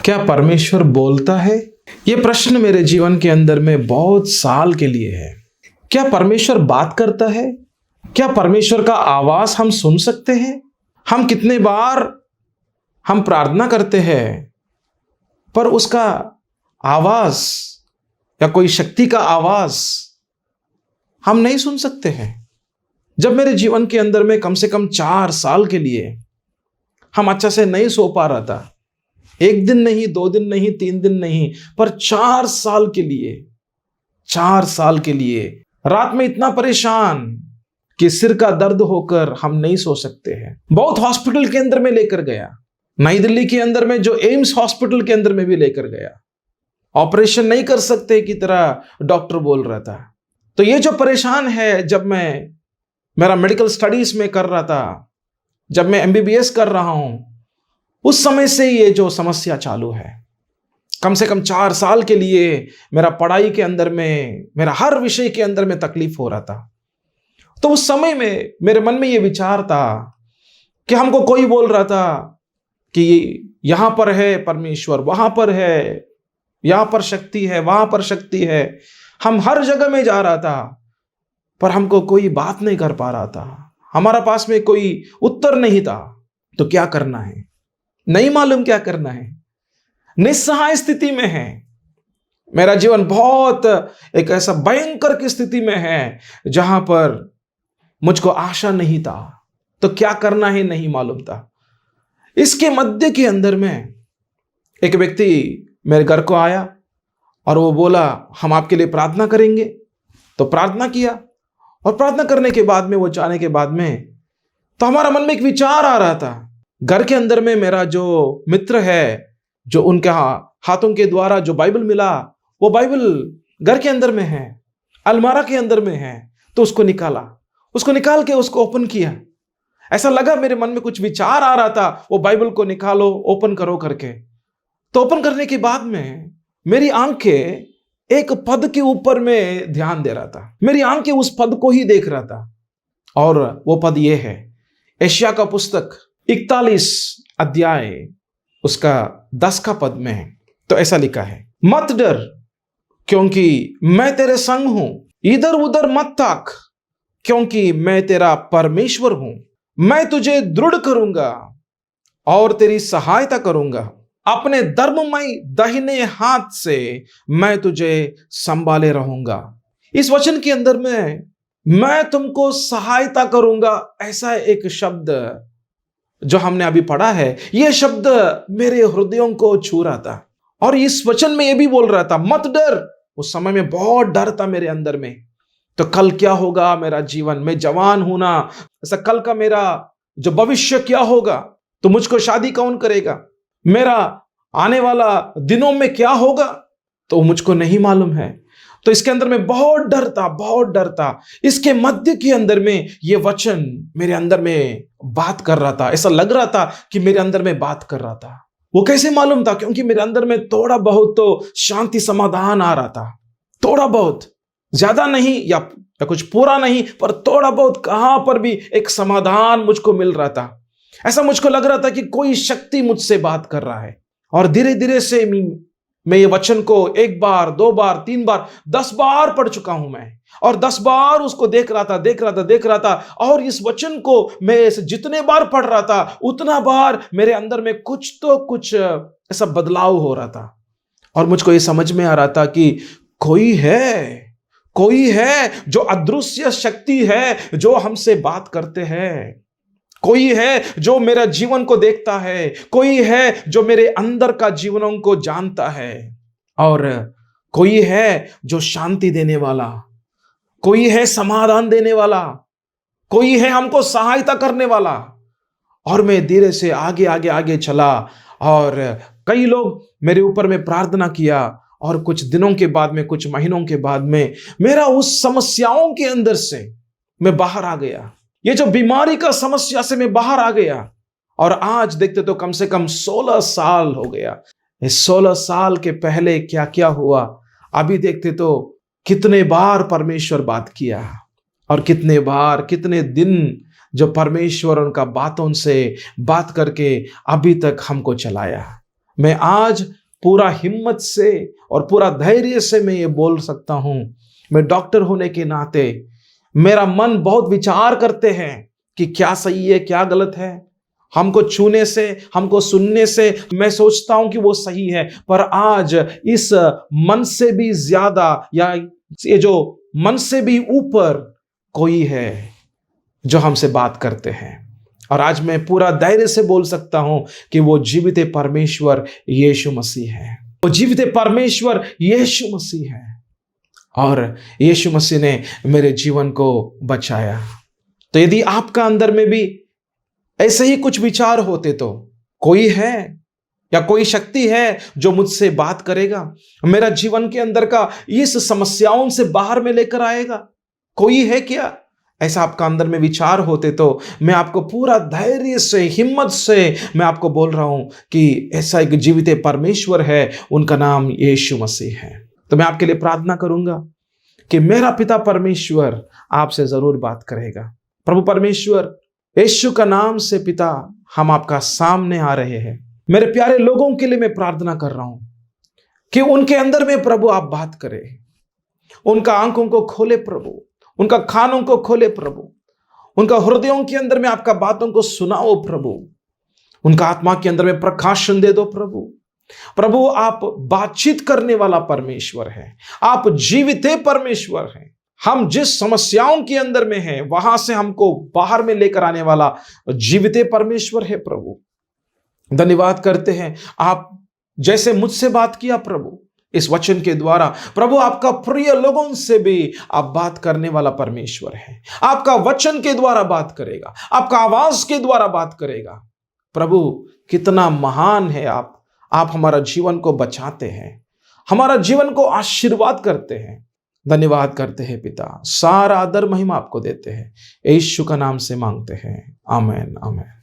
क्या परमेश्वर बोलता है? ये प्रश्न मेरे जीवन के अंदर में बहुत साल के लिए है। क्या परमेश्वर बात करता है? क्या परमेश्वर का आवाज हम सुन सकते हैं? हम कितने बार हम प्रार्थना करते हैं पर उसका आवाज या कोई शक्ति का आवाज हम नहीं सुन सकते हैं। जब मेरे जीवन के अंदर में कम से कम 4 साल के लिए हम अच्छा से नहीं सो पा रहा था, 1 दिन नहीं, 2 दिन नहीं, 3 दिन नहीं, पर 4 साल के लिए, 4 साल के लिए रात में इतना परेशान कि सिर का दर्द होकर हम नहीं सो सकते हैं। बहुत हॉस्पिटल के अंदर में लेकर गया, नई दिल्ली के अंदर में जो एम्स हॉस्पिटल के अंदर में भी लेकर गया। ऑपरेशन नहीं कर सकते की तरह डॉक्टर बोल रहा था। तो ये जो परेशान है, जब मैं मेरा मेडिकल स्टडीज में कर रहा था, जब मैं MBBS कर रहा हूं, उस समय से ये जो समस्या चालू है। कम से कम 4 साल के लिए मेरा पढ़ाई के अंदर में, मेरा हर विषय के अंदर में तकलीफ हो रहा था। तो उस समय में मेरे मन में ये विचार था कि हमको कोई बोल रहा था कि यहां पर है परमेश्वर, वहां पर है, यहां पर शक्ति है, वहां पर शक्ति है। हम हर जगह में जा रहा था पर हमको कोई बात नहीं कर पा रहा था। हमारा पास में कोई उत्तर नहीं था। तो क्या करना है, नहीं मालूम क्या करना है, निस्सहाय स्थिति में है। मेरा जीवन बहुत एक ऐसा भयंकर की स्थिति में है जहां पर मुझको आशा नहीं था, तो क्या करना है नहीं मालूम था। इसके मध्य के अंदर में एक व्यक्ति मेरे घर को आया और वो बोला, हम आपके लिए प्रार्थना करेंगे। तो प्रार्थना किया और प्रार्थना करने के बाद में, वो जाने के बाद में, तो हमारा मन में एक विचार आ रहा था। घर के अंदर में मेरा जो मित्र है, जो उनके हाथों के द्वारा जो बाइबल मिला, वो बाइबल घर के अंदर में है, अलमारा के अंदर में है। तो उसको निकाल के उसको ओपन किया। ऐसा लगा मेरे मन में कुछ विचार आ रहा था, वो बाइबल को निकालो, ओपन करो करके। तो ओपन करने के बाद में मेरी आंखें एक पद के ऊपर में ध्यान दे रहा था। मेरी आंखें उस पद को ही देख रहा था और वो पद ये है, यशायाह का पुस्तक 41 अध्याय उसका 10 का पद में है। तो ऐसा लिखा है, मत डर क्योंकि मैं तेरे संग हूं, इधर उधर मत ताक क्योंकि मैं तेरा परमेश्वर हूं। मैं तुझे दृढ़ करूंगा और तेरी सहायता करूंगा, अपने धर्ममय दाहिने हाथ से मैं तुझे संभाले रहूंगा। इस वचन के अंदर में मैं तुमको सहायता करूंगा, ऐसा एक शब्द जो हमने अभी पढ़ा है, यह शब्द मेरे हृदयों को छू रहा था। और इस वचन में यह भी बोल रहा था, मत डर। उस समय में बहुत डर था मेरे अंदर में। तो कल क्या होगा मेरा जीवन, मैं जवान हूं ना, ऐसा कल का मेरा जो भविष्य क्या होगा, तो मुझको शादी कौन करेगा, मेरा आने वाला दिनों में क्या होगा, तो मुझको नहीं मालूम है। तो इसके अंदर में बहुत डर था, बहुत डर था। इसके मध्य के अंदर में ये वचन मेरे अंदर में बात कर रहा था। ऐसा लग रहा था कि मेरे अंदर में बात कर रहा था। वो कैसे मालूम था? क्योंकि मेरे अंदर में थोड़ा बहुत तो शांति समाधान आ रहा था, थोड़ा बहुत, ज्यादा नहीं या कुछ पूरा नहीं, पर थोड़ा बहुत कहां पर भी एक समाधान मुझको मिल रहा था। ऐसा मुझको लग रहा था कि कोई शक्ति मुझसे बात कर रहा है। और धीरे धीरे से मैं ये वचन को 1 बार, 2 बार, 3 बार, 10 बार पढ़ चुका हूं मैं। और 10 बार उसको देख रहा था। और इस वचन को मैं जितने बार पढ़ रहा था, उतना बार मेरे अंदर में कुछ ऐसा बदलाव हो रहा था। और मुझको ये समझ में आ रहा था कि कोई है जो अदृश्य शक्ति है, जो हमसे बात करते हैं। कोई है जो मेरा जीवन को देखता है, कोई है जो मेरे अंदर का जीवनों को जानता है, और कोई है जो शांति देने वाला, कोई है समाधान देने वाला, कोई है हमको सहायता करने वाला। और मैं धीरे से आगे चला और कई लोग मेरे ऊपर में प्रार्थना किया। और कुछ दिनों के बाद में, कुछ महीनों के बाद में, मेरा उस समस्याओं के अंदर से मैं बाहर आ गया। ये जो बीमारी का समस्या से मैं बाहर आ गया। और आज देखते तो कम से कम 16 साल हो गया। इस 16 साल के पहले क्या क्या हुआ, अभी देखते तो कितने बार परमेश्वर बात किया, और कितने बार, कितने दिन जो परमेश्वर उनका बातों से बात करके अभी तक हमको चलाया। मैं आज पूरा हिम्मत से और पूरा धैर्य से मैं ये बोल सकता हूं, मैं डॉक्टर होने के नाते मेरा मन बहुत विचार करते हैं कि क्या सही है क्या गलत है। हमको छूने से, हमको सुनने से मैं सोचता हूं कि वो सही है, पर आज इस मन से भी ज्यादा, या ये जो मन से भी ऊपर कोई है जो हमसे बात करते हैं। और आज मैं पूरा धैर्य से बोल सकता हूं कि वो जीवित परमेश्वर यीशु मसीह है। वो जीवित परमेश्वर यीशु मसीह है, और यीशु मसीह ने मेरे जीवन को बचाया। तो यदि आपका अंदर में भी ऐसे ही कुछ विचार होते, तो कोई है या कोई शक्ति है जो मुझसे बात करेगा, मेरा जीवन के अंदर का इस समस्याओं से बाहर में लेकर आएगा, कोई है क्या? ऐसा आपका अंदर में विचार होते तो मैं आपको पूरा धैर्य से, हिम्मत से मैं आपको बोल रहा हूं कि ऐसा एक जीवित परमेश्वर है, उनका नाम यीशु मसीह है। तो मैं आपके लिए प्रार्थना करूंगा कि मेरा पिता परमेश्वर आपसे जरूर बात करेगा। प्रभु परमेश्वर, यीशु का नाम से पिता, हम आपका सामने आ रहे हैं। मेरे प्यारे लोगों के लिए मैं प्रार्थना कर रहा हूं कि उनके अंदर में प्रभु आप बात करें, उनका आंखों को खोले प्रभु, उनका कानों को खोले प्रभु, उनका हृदयों के अंदर में आपका बातों को सुनाओ प्रभु, उनका आत्मा के अंदर में प्रकाशन दे दो प्रभु। प्रभु आप बातचीत करने वाला परमेश्वर है, आप जीवित परमेश्वर हैं। हम जिस समस्याओं के अंदर में हैं वहां से हमको बाहर में लेकर आने वाला जीवित परमेश्वर है प्रभु। धन्यवाद करते हैं, आप जैसे मुझसे बात किया प्रभु इस वचन के द्वारा, प्रभु आपका प्रिय लोगों से भी आप बात करने वाला परमेश्वर है। आपका वचन के द्वारा बात करेगा, आपका आवाज के द्वारा बात करेगा। प्रभु कितना महान है आप हमारा जीवन को बचाते हैं, हमारा जीवन को आशीर्वाद करते हैं। धन्यवाद करते हैं पिता, सारा आदर महिमा आपको देते हैं, यीशु का नाम से मांगते हैं, आमीन आमीन।